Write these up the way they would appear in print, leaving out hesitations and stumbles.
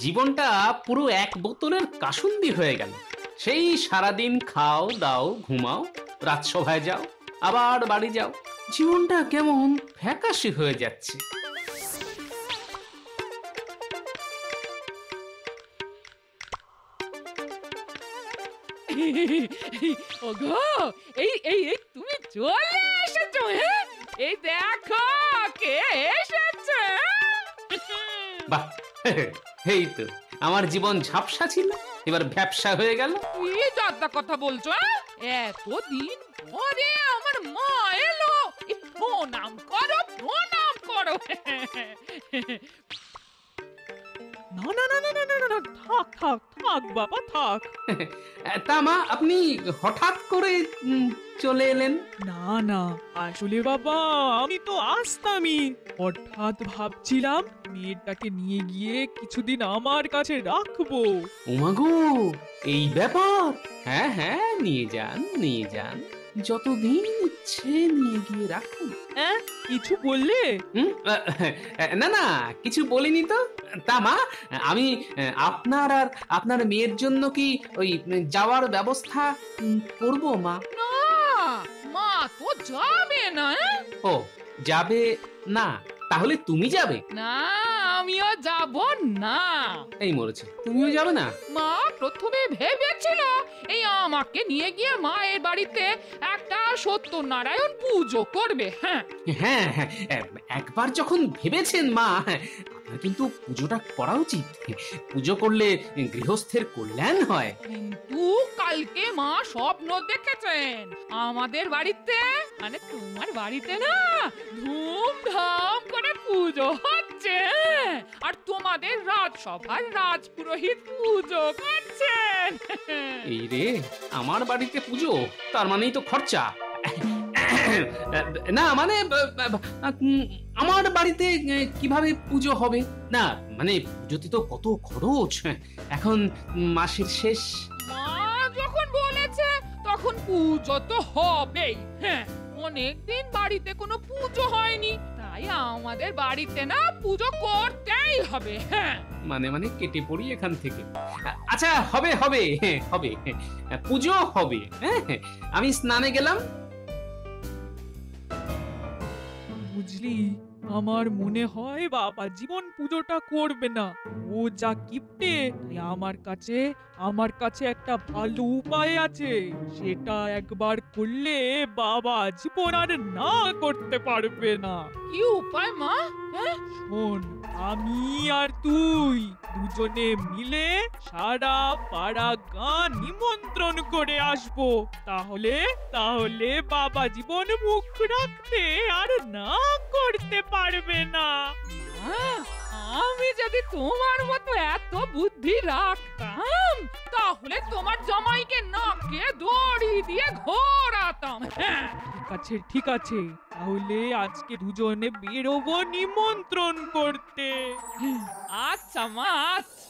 জীবনটা পুরো এক বোতলের কাসুন্দি হয়ে গেল। সেই সারাদিন খাও দাও ঘুমাও, রাজসভায় যাও, আবার বাড়ি যাও। জীবনটা কেমন ফ্যাকাশে হয়ে যাচ্ছে। ওগো, এই এই এই তুমি চলে এসেছো। হ্যাঁ, এই দেখো কে এসেছে। বাহ, এই তো আমার জীবন ঝাপসা ছিল, এবার ভ্যাপসা হয়ে গেল। কি যাত্রা কথা বলছো? এতদিন পরে আমার মা এলো। প্রণাম করো, প্রণাম করো। না না না না না না না না, থাক থাক থাক বাবা থাক। তা মা, আপনি হঠাৎ করে চলে এলেন? না না, আসলে বাবা আমি তো আসতামই। হঠাৎ ভাবছিলাম মেয়েটাকে নিয়ে গিয়ে কিছুদিন আমার কাছে রাখবো। ওমাগো, এই ব্যাপার? হ্যাঁ হ্যাঁ, নিয়ে যান নিয়ে যান, যতদিন ইচ্ছে নিয়ে গিয়ে রাখুন। হ্যাঁ, কিছু বললে? না না, কিছু বলিনি তো। তা মা, আমি আপনার আর আপনার মেয়ের জন্য কি ওই যাওয়ার ব্যবস্থা করব মা? না, মা তো যাবে না। ও, যাবে না? তাহলে তুমি যাবে? না, আমিও যাব না। এই মরেছে, তুমিও যাবে না? মা প্রথমে ভেবেছিল এই আমাকে নিয়ে গিয়ে মায়ের বাড়িতে একটা সত্যনারায়ণ পুজো করবে। হ্যাঁ হ্যাঁ হ্যাঁ, একবার যখন ভেবেছেন মা, আপনার কিন্তু পুজোটা করা উচিত। পুজো করলে গৃহস্থের কল্যাণ হয়। কিন্তু কালকে মা স্বপ্ন দেখেছেন আমাদের বাড়িতে, মানে তোমার বাড়িতে না, ধুমধাম করে পুজো হচ্ছে। আর তোমাদের রাজসভার রাজপুরোহিত পুজো করছেন। এই রে, আমার বাড়িতে পুজো, তার মানেই তো খরচা। না মানে আমার বাড়িতে কিভাবে পুজো হবে? না মানে পুজোতে তো কত খরচ। এখন মাসের শেষ। মা যখন বলেছে তখন পুজো তো হবেই। হ্যাঁ, অনেকদিন বাড়িতে কোনো পুজো হয়নি, তাই আমাদের বাড়িতে না পুজো করতেই হবে। হ্যাঁ মানে মানে কেটে পড়ি এখান থেকে। আচ্ছা, হবে হবে হবে, পুজো হবে। হ্যাঁ, আমি স্নানে গেলাম। বুঝলি, আমার মনে হয় বাবা জীবন পুজোটা করবে না। ও যা কিপটে, তাই আমার কাছে একটা ভালো উপায় আছে। সেটা একবার করলে বাবা জীবন আর না করতে পারবে না। কি উপায় মা? হ্যাঁ, শোন, আমি আর তুই দুজনে মিলে সারা পাড়া গাঁ নিমন্ত্রণ করে আসবো। তাহলে তাহলে বাবা জীবন মুখ রাখতে আর না করতে পারবে না। হ্যাঁ, আমি যদি তোমার মতো এত বুদ্ধি রাখতাম তাহলে তোমার জামাইকে নাকে দড়ি দিয়ে ঘোরাতাম। হ্যাঁ ঠিক আছে ঠিক আছে, তাহলে আজকে দুজনে বেরোবো নিমন্ত্রণ করতে। আচ্ছা মা, আচ্ছা।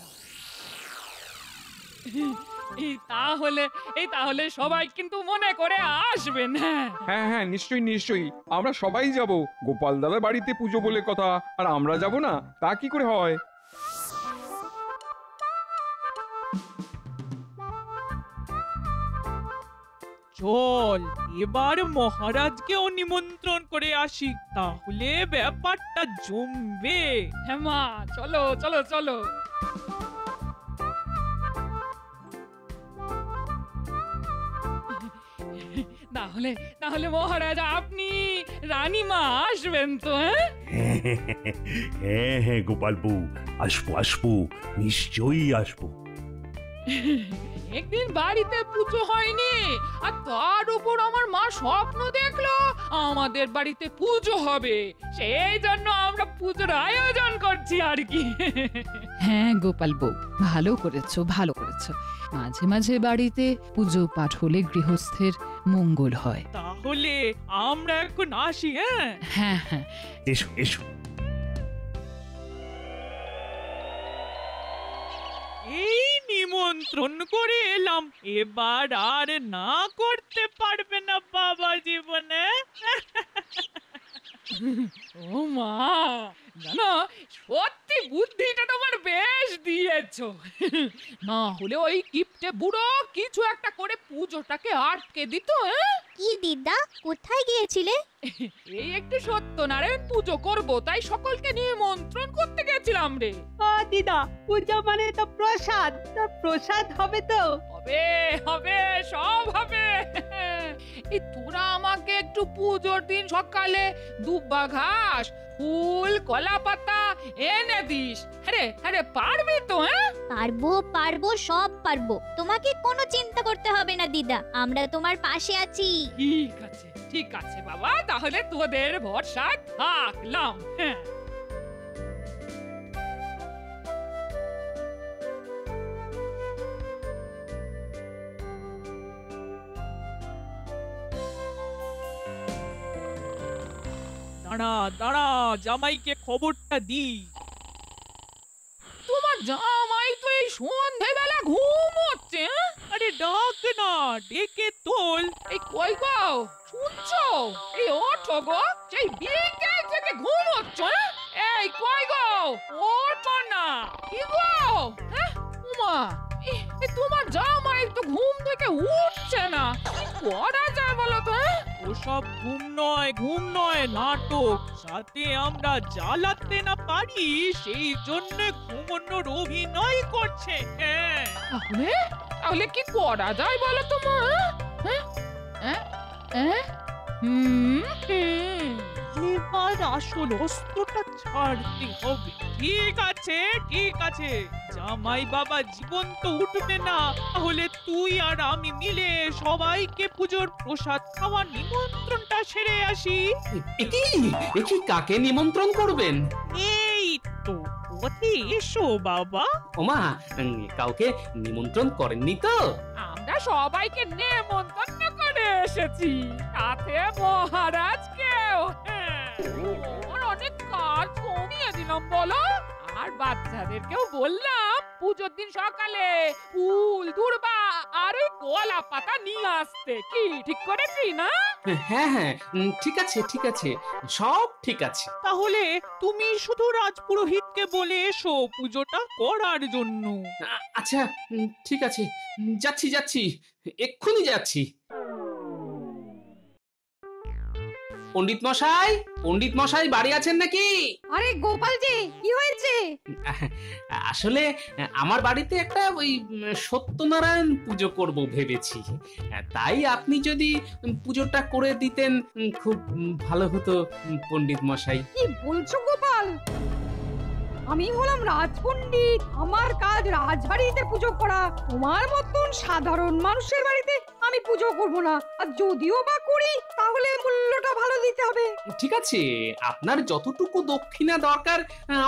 তাহলে সবাই কিন্তু মনে করে আসবেন। হ্যাঁ হ্যাঁ, নিশ্চয়ই নিশ্চয়ই, আমরা সবাই যাব। গোপাল দাদার বাড়িতে পুজো বলে কথা, আর আমরা যাব না তা কি করে হয়? চল এবার মহারাজকেও নিমন্ত্রণ করে আসি, তাহলে ব্যাপারটা জমবে। হ্যাঁ মা, চলো চলো চলো। তাহলে তাহলে মহারাজ আপনি রানীমা আসবেন তো? হ্যাঁ হ্যাঁ গোপাল বউ, আসবো আসবো, নিশ্চয়ই আসবো। একদিন বাড়িতে পুজো হয়নি, আর তার উপর আমার মা স্বপ্ন দেখলো আমাদের বাড়িতে পুজো হবে। সেই জন্য আমরা পুজোর আয়োজন করছি আর কি। হ্যাঁ গোপাল বউ, ভালো করেছো ভালো করেছো। মাঝে মাঝে বাড়িতে পুজো পাঠ হলে গৃহস্থের মঙ্গল হয়। তাহলে আমরা এখন আসি। হ্যাঁ হ্যাঁ হ্যাঁ, এসো এসো। এই নিমন্ত্রণ করে এলাম, এবার আর না করতে পারবে না বাবা জীবনে। ও মা, জানো সত্যি বুদ্ধিটা তোমার বেশ দিয়েছো। না হলে ওই কিপটে বুড়ো কিছু একটা করে পুজোটাকে আটকে দিত। কি দিদা, কোথায় গিয়েছিলে? এই একটু সত্যনারায়ণ পুজো করব, তাই সকলকে নিমন্ত্রণ করতে গেছিলাম রে। দিদা, পূজা মানে তো প্রসাদ, তা প্রসাদ হবে তো? হবে হবে, সব হবে। এই তোরা আমাকে একটু পুজোর দিন সকালে দুব্বা ঘাস, ফুল, কলা পাতা এনে দিস। আরে পারবি তো? পারবো পারবো, সব পারবো। তোমাকে কোনো চিন্তা করতে হবে না দিদা, আমরা তোমার পাশে আছি। ঠিক আছে বাবা, তাহলে তোদের ভরসা থাকলাম। হ্যাঁ, দাঁড়া দাঁড়া, জামাইকে খবরটা দি। তোমার জামাই তো এই সন্ধ্যেবেলা ঘুমোচ্ছে। আরে ডাক না, ডেকে তোল। এই কই গো, শুনছো? এই ওঠো গো, সেই বিকেল থেকে ঘুমোচ্ছ। এই কই গো, ওঠো না। কি গো, উমা, তোমার জামাই তো ঘুম থেকে উঠছে না। কি করা যায় বলো তো? ওসব ঘুম নয়, নাটক। সাথে আমরা জ্বালাতে না পারি, সেই জন্য ঘুমানোর অভিনয় করছে। হ্যাঁ, তাহলে কি করা যায় বলো তো মা? এবার আসল অস্ত্রটা ছাড়তে হবে। ঠিক আছে, জামাই বাবা জীবন্ত উঠবে না, তাহলে তুই আর আমি মিলে সবাইকে পুজোর প্রসাদ খাওয়ার নিমন্ত্রণটা সেরে আসি। একি কাকে নিমন্ত্রণ করবেন? এই তো, পথে এসো বাবা। ওমা, কাউকে নিমন্ত্রণ করেননি তো? আমরা সবাইকে নেমন্তন্ন করে এসেছি, সাথে মহারাজকেও। ওর অনেক কাজ কমিয়ে দিলাম বলো, আর বাচ্চাদেরকেও বললাম পুজোর দিন সকালে ফুল, দূর্বা আর ওই কলা পাতা নিয়ে আসতে। কি ঠিক করেছি না? হ্যাঁ, ঠিক আছে, সব ঠিক আছে। তাহলে তুমি শুধু রাজপুরোহিতকে বলে এসো পুজোটা করার জন্য। আচ্ছা, ঠিক আছে, যাচ্ছি, এক্ষুনি যাচ্ছি। পণ্ডিত মশাই বাড়ি আছেন নাকি? আরে গোপাল জি, কি হয়েছে? আসলে আমার বাড়িতে একটা ওই সত্যনারায়ণ পুজো করব ভেবেছি, তাই আপনি যদি পুজোটা করে দিতেন খুব ভালো হতো পণ্ডিত মশাই। কি বলছো গোপাল? আমি হলাম রাজপণ্ডিত, আমার কাজ রাজবাড়িতে পুজো করা। তোমার মতন সাধারণ মানুষের বাড়িতে আমি পুজো করব না, আর যদিও বা করি তাহলে মূল্যটা ভালো দিতে হবে। ঠিক আছে, আপনার যতটুকু দক্ষিণা দরকার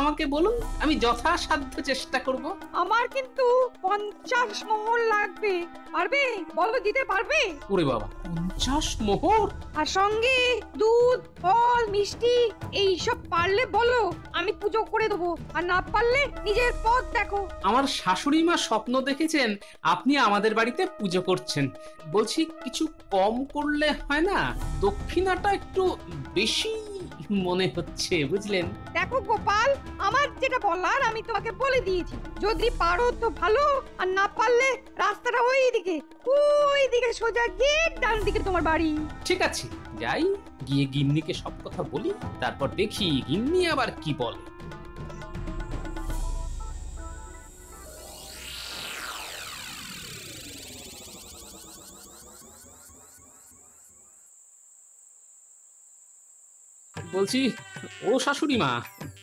আমাকে বলুন, আমি যথাসাধ্য চেষ্টা করব। আমার কিন্তু 50 মোহর লাগবে। পারবে? বলো, দিতে পারবে? ওরে বাবা, 50 মোহর? আর সঙ্গে দুধ, ফল, মিষ্টি এই সব পারলে বলো, আমি পুজো করে দেবো। আর না পারলে নিজের পথ দেখো। আমার শাশুড়ি মা স্বপ্ন দেখেছেন আপনি আমাদের বাড়িতে পুজো করছেন, বলছি কিছু কম করলে হয় না? দক্ষিণাটা একটু বেশি মনে হচ্ছে, বুঝলেন? দেখো গোপাল, আমার যেটা বলার আমি তোমাকে বলে দিয়েছি। যদি পারো তো ভালো, আর না পারলে রাস্তাটা ওই দিকে সোজা গিয়ে ডান দিকে তোমার বাড়ি। ঠিক আছে, যাই, গিয়ে গিন্নিকে সব কথা বলি, তারপর দেখি গিন্নি আবার কি বলে। বলছি, ও শাশুড়ি মা,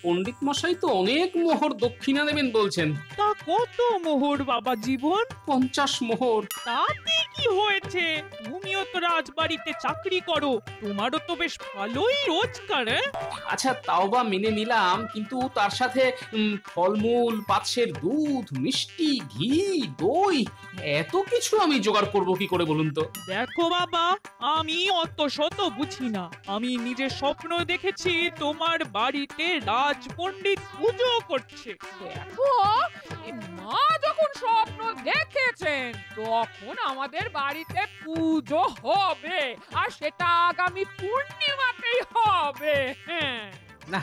পণ্ডিত মশাই তো অনেক মোহর দক্ষিণা দেবেন বলছেন। তা কত মোহর বাবা জীবন? 50 মোহর। তাতে কি হয়েছে? তুমিও তো রাজবাড়িতে চাকরি করো, তোমারও তো বেশ ভালোই রোজগার। আচ্ছা, তাও বা মেনে নিলাম, কিন্তু তার সাথে ফলমূল, পাঁচের দুধ, মিষ্টি, ঘি, দই, এত কিছু আমি জোগাড় করব কি করে বলুন তো? দেখো বাবা, আমি অত শত বুঝি না। আমি নিজের স্বপ্ন দেখেছি তোমার বাড়িতে রাজপণ্ডিত পুজো করছে। দেখো, মা যখন স্বপ্ন দেখেছেন তখন আমাদের বাড়িতে পুজো হবে, আর সেটা আগামী পূর্ণিমাতেই হবে। হ্যাঁ, না,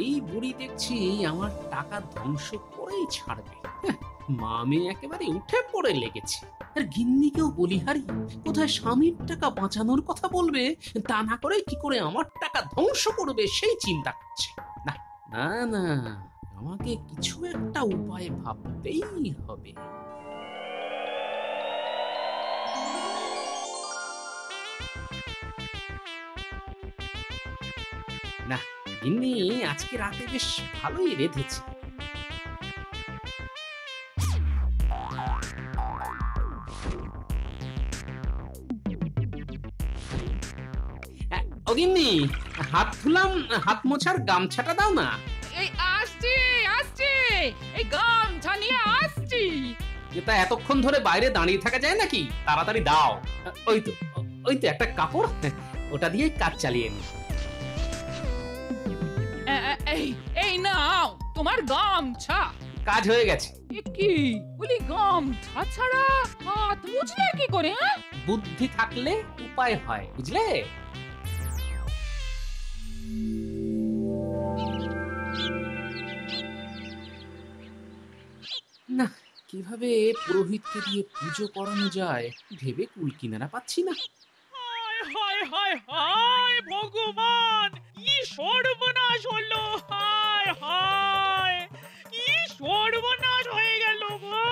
এই বুড়ি দেখছি আমার টাকা ধ্বংস করেই ছাড়বে। মা মেয়ে একেবারে উঠে পড়ে লেগেছে। আর গিন্নিকেও বলিহারি, কোথায় স্বামীর টাকা বাঁচানোর কথা বলবে, তা না করে কি করে আমার টাকা ধ্বংস করবে সেই চিন্তা করছে। না না না, আমাকে কিছু একটা উপায় ভাবতেই হবে। না, গিন্নি আজকে রাতে বেশ ভালোই রেঁধেছে। ও গিন্নি, হাত ধুলাম, হাত মোছার গামছাটা দাও না। এই আসছি আসছি, এই গামছা নিয়ে আসছি। এটা এতক্ষণ ধরে বাইরে দাঁড়িয়ে থাকা যায় নাকি? তাড়াতাড়ি দাও। ওই তো একটা কাপড়, ওটা দিয়ে কাজ চালিয়ে নি। এই এই নাও তোমার গামছা। কাজ হয়ে গেছে। এ কি বলি, গামছা ছাড়া হাত মুছলে কি করে? হ্যাঁ, বুদ্ধি থাকলে উপায় হয়, বুঝলে? না, কিভাবে পুরোহিতকে দিয়ে পুজো করানো যায় ভেবে কুল কিনারা পাচ্ছি না। হায় হায় হায় হায় ভগবান, কি সর্বনাশ হলো! হায় হায়, কি সর্বনাশ হয়ে গেল গো!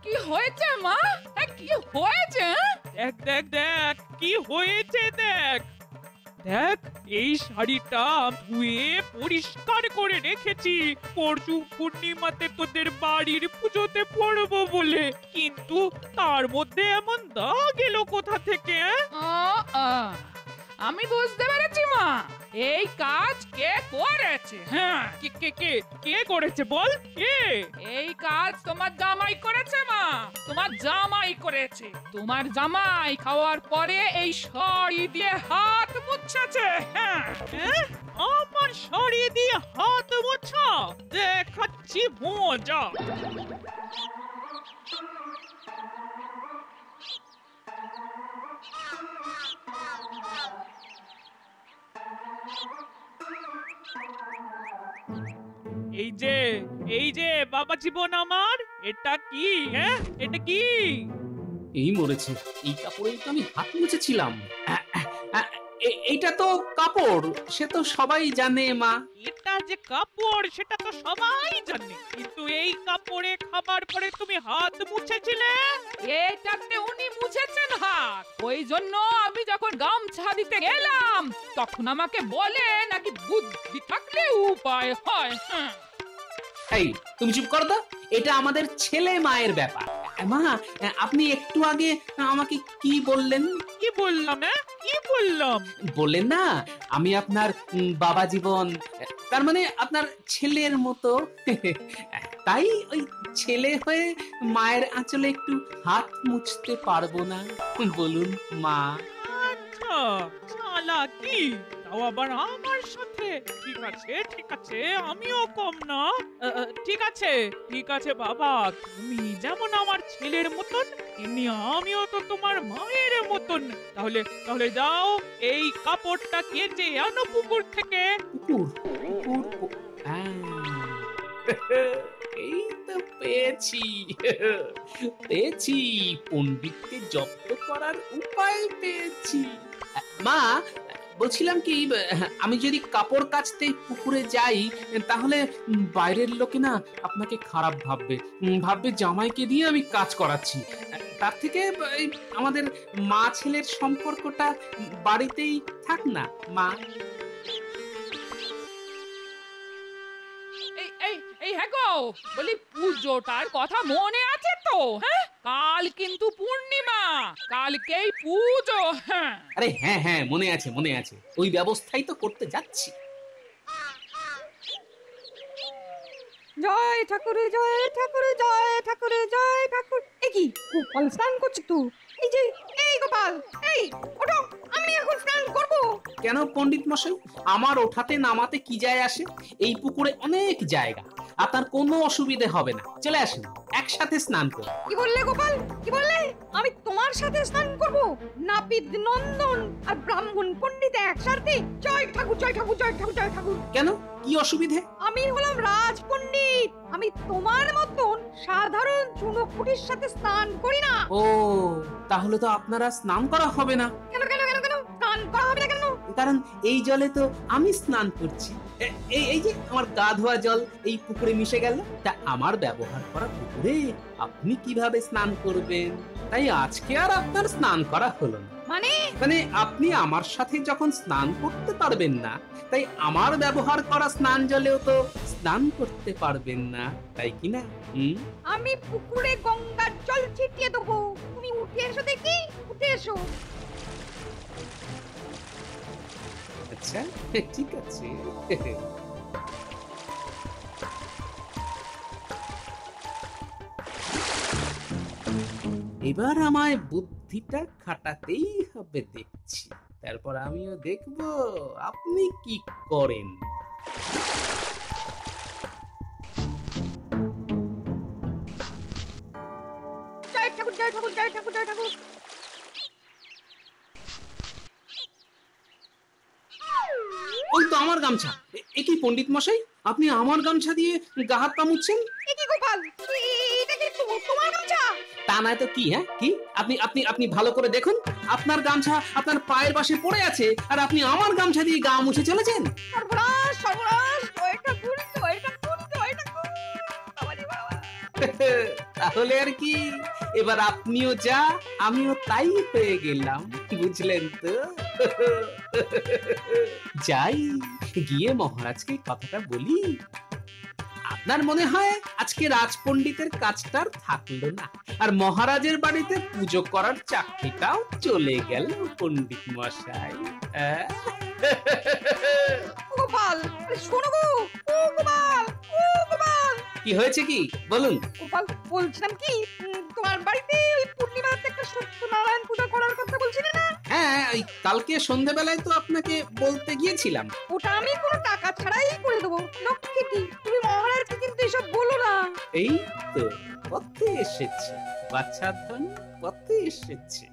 কি হয়েছে মা? কি হয়েছে? দেখ দেখ দেখ কি হয়েছে, দেখ দেখ, এই শাড়িটা ধুয়ে পরিষ্কার করে রেখেছি পরশু পূর্ণিমাতে তোদের বাড়ির পুজোতে পরবো বলে, কিন্তু তার মধ্যে এমন দাগ এলো কোথা থেকে? আমি বুঝতে পেরেছি মা, এই কাজ কে করেছে। হ্যাঁ, কে কে কে কে করেছে বল? কে? এই কাজ তোমার জামাই করেছে মা, তোমার জামাই করেছে। তোমার জামাই খাওয়ার পরে এই শাড়ি দিয়ে হাত মুছেছে। হ্যাঁ, আমার শাড়ি দিয়ে হাত মোছা? দেখাচ্ছি মজা। এই যে বাবা জীবন আমার, এটা কি? হ্যাঁ, এটা কি? এই মরেছে, এই কাপড়েই তো আমি হাত মুছেছিলাম। এইটা তো কাপড়, সে তো সবাই জানে মা। এটা যে কাপড় সেটা তো সবাই জানে, কিন্তু এই কাপড়ে খাবার পরে তুমি হাত মুছেছিলে? এটাতে উনি মুছেছেন হাত, ওই জন্য আমি যখন গামছা দিতে গেলাম তখন আমাকে বলে নাকি বুদ্ধি থাকলে উপায় হয়। হ্যাঁ, এই তুমি চুপ করো তো, এটা আমাদের ছেলে মায়ের ব্যাপার। মা, আপনি একটু আগে আমাকে কি বললেন? কি বললাম? কি বললাম? বললেন না আমি আপনার বাবা জীবন, তার মানে আপনার ছেলের মতো। তাই ওই ছেলে হয়ে মায়ের আঁচলে একটু হাত মুছতে পারবো না বলুন মা? আচ্ছা, চালাকি, তাও আবার আমার সাথে। ঠিক আছে ঠিক আছে, আমিও কম না। ঠিক আছে বাবা, তুমি যেমন আমার ছেলের মতন, এমনি আমিও তো তোমার মায়ের মতন। তাহলে যাও, এই কাপড়টা কেচে আনো পুকুর থেকে। পুকুর? এই তো পেয়েছি পণ্ডিতকে জব্দ করার উপায় পেয়েছি। মা, বলছিলাম কি, আমি যদি কাপড় কাচতে পুকুরে যাই তাহলে বাইরের লোকে না আপনাকে খারাপ ভাববে জামাইকে দিয়ে আমি কাজ করাচ্ছি। তার থেকে আমাদের মা ছেলের সম্পর্কটা বাড়িতেই থাক না মা। এই হ্যাঁ গো, বলি পুজোটার কথা মনে আছে তো? হ্যাঁ, কাল কিন্তু পূর্ণিমা, কালকেই পুজো। হ্যাঁ, আরে হ্যাঁ, মনে আছে, ওই ব্যবস্থাই তো করতে যাচ্ছি। জয় ঠাকুর, জয় ঠাকুর, জয় ঠাকুর, জয় ঠাকুর। এ কি, গোপাল স্নান করছে তো? এই গোপাল, এই ওঠো, আমি এখন স্নান করব। কেন পণ্ডিত মশাই, আমার ওঠাতে নামাতে কি যায় আসে? এই পুকুরে অনেক জায়গা, আপনার কোনো অসুবিধে হবে না, চলে আসেন, একসাথে স্নান করি। কি বললে গোপাল, কি বললে? আমি তোমার সাথে স্নান করব? নাপিত নন্দন আর ব্রাহ্মণ পণ্ডিত একসাথে? জয় ঠাকুর, জয় ঠাকুর, জয় ঠাকুর, জয় ঠাকুর। কেন, কি অসুবিধে? আমি হলাম রাজ পণ্ডিত, আমি চুনোপুটির সাথে স্নান করি না। ও তাহলে তো আপনারা স্নান করা হবে না, কেন কেন কেন কেন স্নান করা হবে না কেন? কারণ এই জলে তো আমি স্নান করছি। এই যে আমার গা ধোয়া জল এই পুকুরে মিশে গেল, তা আমার ব্যবহার করা পুকুরে আপনি কিভাবে স্নান করবেন? তাই আজকে আর আপনার স্নান করা হলো না। মানে আপনি আমার সাথে যখন স্নান করতে পারবেন না, তাই আমার ব্যবহার করা স্নান জলেও তো স্নান করতে পারবেন না, তাই কি না? আমি পুকুরে গঙ্গার জল ছিটিয়ে দেবো, তুমি উঠে এসো দেখি, উঠে এসো। আচ্ছা ঠিক আছে। এবার আমায় বুদ্ধিটা খাটাতেই হবে দেখছি, তারপর আমিও দেখব আপনি কি করেন। জয় ঠাকুর, জয় ঠাকুর, জয় ঠাকুর, জয় ঠাকুর। ওই তো আমার গামছা। এ কি পণ্ডিত মশাই, আপনি আমার গামছা দিয়ে গা হাত পা মুছছেন? এ কি গোপাল, এটা কি তোমার গামছা? তা নয় তো কি? হ্যাঁ কি? আপনি আপনি আপনি ভালো করে দেখুন, আপনার গামছা আপনার পায়ের পাশে পড়ে আছে, আর আপনি আমার গামছা দিয়ে গা মুছে চলেছেন। সর্বনাশ, সর্বনাশ, জয় ঠাকুর, জয় ঠাকুর, জয় ঠাকুর। বাবারে বাবা। তাহলে আর কি, এবার আপনিও যা আমিও তাই হয়ে গেলাম, বুঝলেন তো? যাই গিয়ে মহারাজকে কথাটা বলি। আপনার মনে হয় আজকে রাজপণ্ডিতের কাজটা আর থাকলো না, আর মহারাজের বাড়িতে পুজো করার চাকরিটাও চলে গেল পণ্ডিত মশাই। গোপাল, আরে শোনো গো, ও গোপাল, ও গোপাল। কি হয়েছে কি বলুন? গোপাল, বলছিলাম কি, তোমার বাড়িতে ওই পূর্ণিমাতে একটা সত্যনারায়ণ পূজা করার কথা বলছিলে না? হ্যাঁ, ওই কালকে সন্ধ্যাবেলায় তো আপনাকে বলতে গিয়েছিলাম। ওটা আমি কোনো টাকা ছাড়াই করে দেবো, লক্ষ্মী কি। তুমি মহারাজকে কিন্তু এসব বলো না। এই তো পথে এসেছে, বাচ্চা ধন পথে এসেছে।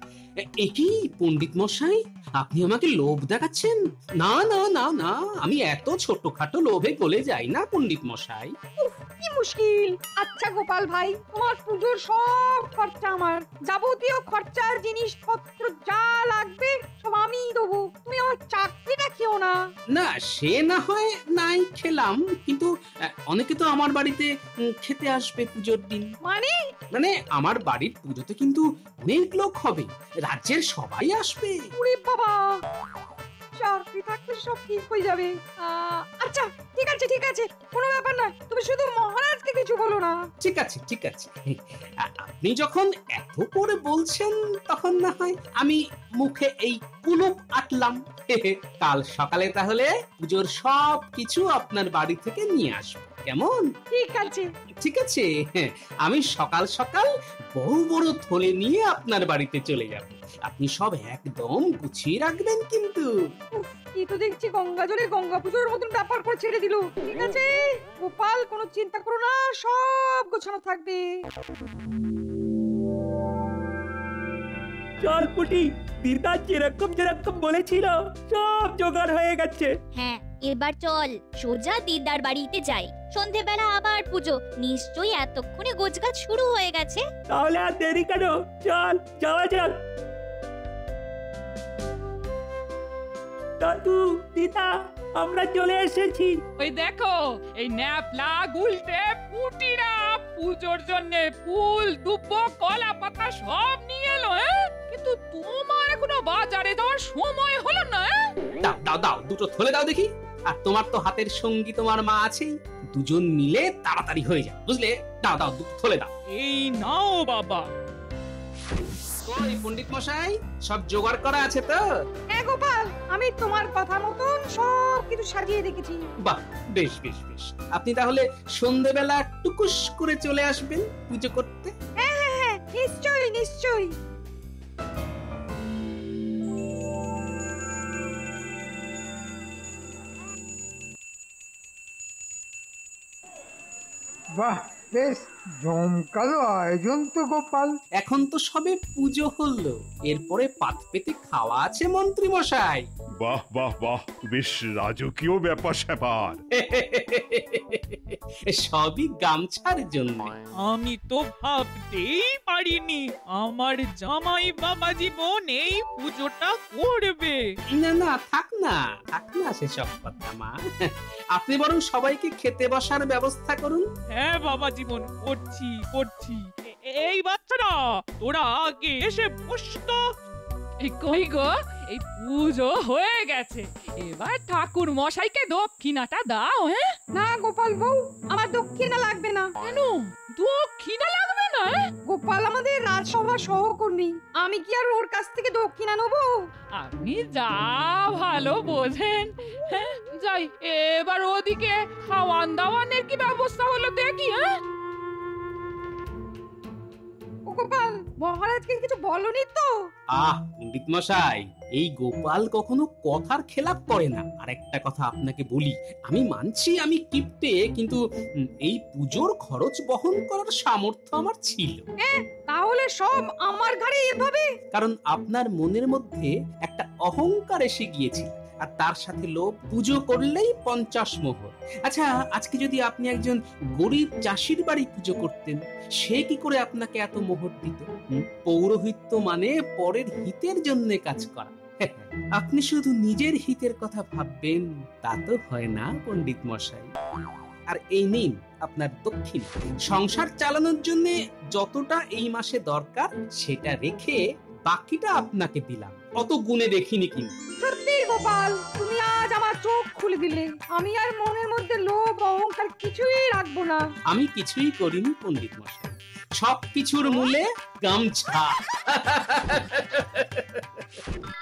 একই পণ্ডিত মশাই, আপনি আমাকে লোভ দেখাচ্ছেন? না না না না, আমি এত ছোটখাটো লোভে গলে যাই না পণ্ডিত মশাই। কি মুশকিল। আচ্ছা গোপাল ভাই, তোমার পুজোর সব খরচা আমার, যাবতীয় খরচার জিনিসপত্র যা লাগবে সব আমিই দেবো, তুমি আমার চাকরিটা খেও না। না সে না হয় নাই খেলাম, কিন্তু অনেকে তো আমার বাড়িতে খেতে আসবে পুজোর দিন। মানে আমার বাড়ির পুজোতে কিন্তু অনেক লোক হবে, রাজ্যের সবাই আসবে। ওরে বাবা, চাকরি থাকলে সব ঠিক হয়ে যাবে। আচ্ছা ঠিক আছে, ঠিক আছে, কোনো ব্যাপার না, তুমি শুধু মহারাজকে কিছু বলো না। ঠিক আছে ঠিক আছে, আপনি যখন এত করে বলছেন তখন না হয় আমি মুখে এই কুলুপ আটলাম। কাল সকালে তাহলে পুজোর সব কিছু আপনার বাড়ি থেকে নিয়ে আসবো, কেমন? ঠিক আছে ঠিক আছে, আমি সকাল সকাল বড় বড় থলে নিয়ে আপনার বাড়িতে চলে যাব, আপনি সব একদম গুছিয়ে রাখবেন কিন্তু। এই তো দেখছি গঙ্গা জলে গঙ্গা পুজোর মতন ব্যাপার করে ছেড়ে দিল। ঠিক আছে গোপাল, কোনো চিন্তা করো না, সব গোছানো থাকবে। চল পুটি, দিদা যেরকম যেরকম বলেছিল সব জোগাড় হয়ে গেছে। হ্যাঁ এবার চল সোজা দিদার বাড়িতে যাই, সন্ধেবেলা আবার পুজো, নিশ্চয়ই এতক্ষণে গোছগাছ শুরু হয়ে গেছে। তাহলে আর দেরি কেন, চল যাওয়া যাক। দাদু, দিদা, আমরা চলে এসেছি। ওই দেখো, এই ন্যাপলা গুলটে পুটিরা পুজোর জন্য ফুল, দুব্ব, কলা পাতা সব নিয়ে এলো। কিন্তু তোমার এখনো বাজারে যাওয়ার সময় হলো না। দাও দাও দাও, দুটো থলে দাও দেখি। আর তোমার তো হাতের সঙ্গী তোমার মা আছেই, দুজন মিলে তাড়াতাড়ি হয়ে যায়, বুঝলে? দাও দাও, দুটো থলে দাও। এই নাও বাবা। ওই পণ্ডিত মশাই, সব জোগাড় করা আছে তো? হ্যাঁ গোপাল, আমি তোমার কথা মতন সব কিছু সাজিয়ে রেখেছি। বাহ, বেশ বেশ বেশ। আপনি তাহলে সন্ধেবেলা টুকুস করে চলে আসবেন পুজো করতে। হ্যাঁ হ্যাঁ হ্যাঁ, নিশ্চয়ই নিশ্চয়ই। বাহ, বেশ জমকালো আয়োজন তো গোপাল। এখন তো সবে পুজো হলো, এরপরে পাত পেতে খাওয়া আছে মন্ত্রী মশাই। বাহ বাহ বাহ, বেশ রাজকীয় ব্যাপার স্যাপার। সবই গামছার জন্য। আমি তো ভাবতেই পারিনি আমার জামাই বাবা জীবন এই পুজোটা করবে। না না, থাক না সেসব কথা মা। আপনি বরং সবাইকে খেতে বসার ব্যবস্থা করুন। হ্যাঁ বাবা জীবন, করছি করছি। এই বাচ্চারা, তোরা আগে এসে বসতো। এই কই গো, এই পুজো হয়ে গেছে, এবার ঠাকুর মশাইকে দক্ষিণাটা দাও। হ্যাঁ না গোপাল বউ, আমার দক্ষিণা লাগবে না। কেন দক্ষিণা লাগবে না? গোপাল আমাদের রাজসভা সহকর্মী, আমি কি আর ওর কাছ থেকে দক্ষিণা নেবো? আপনি যা ভালো বোঝেন। হ্যাঁ যাই, এবার ওদিকে খাওয়ান দাওয়ানের কি ব্যবস্থা হলো দেখি। হ্যাঁ ও গোপাল, মহারাজকে কিছু বলনি তো? পণ্ডিত মশাই, এই গোপাল কখনো কথার খেলাপ করে না। আর একটা কথা আপনাকে বলি, আমি মানছি আমি কিপ্টে, কিন্তু এই পুজোর খরচ বহন করার সামর্থ্য আমার ছিল। তাহলে সব আমার ঘাড়ে এভাবে? কারণ আপনার মনের মধ্যে একটা অহংকার এসে গিয়েছিল, আর তার সাথে লোভ। পুজো করলেই 50 মোহর। আচ্ছা, আজকে যদি আপনি একজন গরিব চাষির বাড়ি পুজো করতেন, সে কি করে আপনাকে এত মোহর দিত? পৌরোহিত্য মানে পরের হিতের জন্য কাজ করা। আপনি শুধু নিজের হিতের কথা ভাববেন, তা তো হয় না পণ্ডিত মশাই। আর এই নিন আপনার দক্ষিণ। সংসার চালানোর জন্য যতটা এই মাসে দরকার সেটা রেখে বাকিটা আপনাকে দিলাম। অত গুণে দেখিনি কিন্তু। সত্যি গোপাল, তুমি আজ আমার চোখ খুলে দিলে। আমি আর মনের মধ্যে লোভ অহংকার কিছুই রাখবো না। আমি কিছুই করিনি পণ্ডিত মশাই, সব কিছুর মূলে গামছা।